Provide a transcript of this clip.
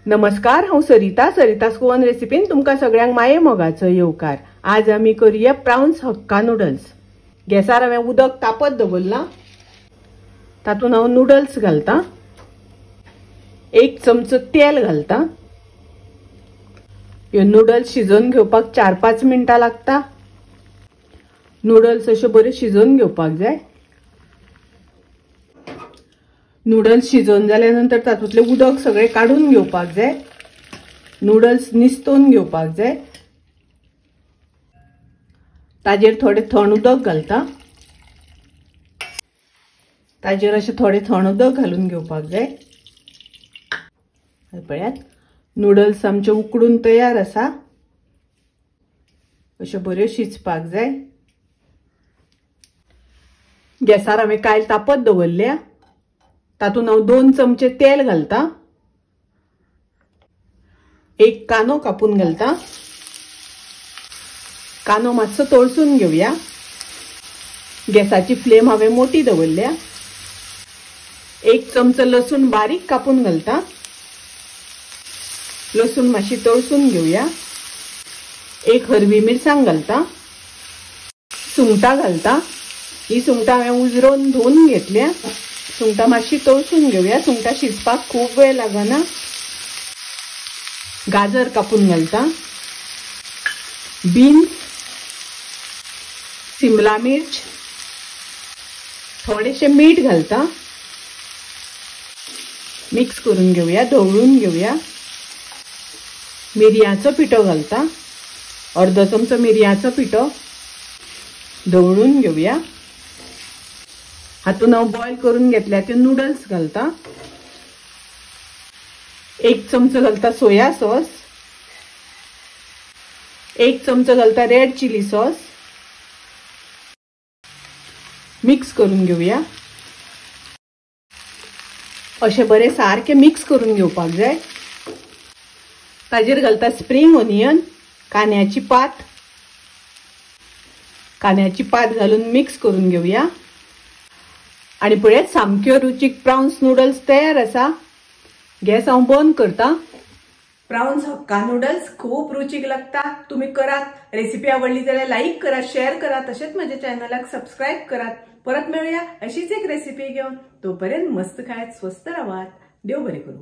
नमस्कार, हांव सरितास गोवन रेसिपीन तुमकां सगळ्यांक माये मोगाचो येवकार। आज आमी करूया प्राउन्स हक्का नूडल्स। गॅसार हांवें उदक तापत दवरलां, तातूंत हांव नूडल्स घालतां। 1 चमचो तेल घालतां। ह्यो नूडल्स शिजोवन घेवपाक 4-5 मिनटां लागता। नूडल्स अश्यो बऱ्यो शिजोवन घेवपाक जाय। नूडल्स शिजोवन जाल्या नंतर तातूंतले उदक सगळे काढून घेवपाक जाय। नूडल्स निस्तोवन घेवपाक जाय। ताजेर थोडे थंड उदक घालता। ताजेर अशें थोडे थंड उदक घालून घेवपाक जाय। पळयात, नूडल्स आमचे उकडून तयार आसा। अश्यो बऱ्यो शिजपाक जाय। गॅसार हांवें कायल तापत दवरल्या, तातूंत हांव 2 चमचे तेल घालता। 1 कांदो कापून घालता। कांदो मातसो तळसून घेवया। गॅसाची फ्लेम हांवें मोठी दवरल्या। 1 चमचो लसूण बारीक कापून घालता। लसूण मातशी तळसून घेवया। 1 हरवी मिरसांग घालता। सुंगटां घालता। ही सुंगटां हांवें उजरोवन धुवन घेतल्या। सुंगटां मातशी तळसून घेवया। सुंगटां शिजपाक खूब वेळ लागना। गाजर कापून घालता। बीन्स, शिमला मिर्च, थोडेशे मीठ घालता। मिक्स करून घेवया, ढवळून घेवया। मिरयाचो पिठो घालता। अर्धो चमचो मिरयाचो पिठो ढवळून घेवया। हातून हांव बॉयल करून घेतल्या ते नूडल्स घालता। 1 चमचो घालता सोया सॉस। 1 चमचो घालता रेड चिली सॉस। मिक्स करून घेवया। अशें बरें सारखे मिक्स करून घेवपाक जाय। ताजेर घालता स्प्रिंग ओनियन, कांद्याची पात। कांद्याची पात घालून मिक्स करून घेवया। आणि पळयात, सामक्यो रुचीक प्राउन्स नूडल्स तयार आसा। गॅस हांव बंद करता। प्राउन्स हक्का नूडल्स खूप रुचीक लागता। तुम्ही करात। रेसिपी आवडली जाल्यार लाईक करा, शेअर करा, तशेंच माझ्या चॅनलाक सबस्क्राईब करात। परत मिळूया अशीच एक रेसिपी घेऊन। तोपर्यंत मस्त खायत, स्वस्त राहात। देव बरे करू।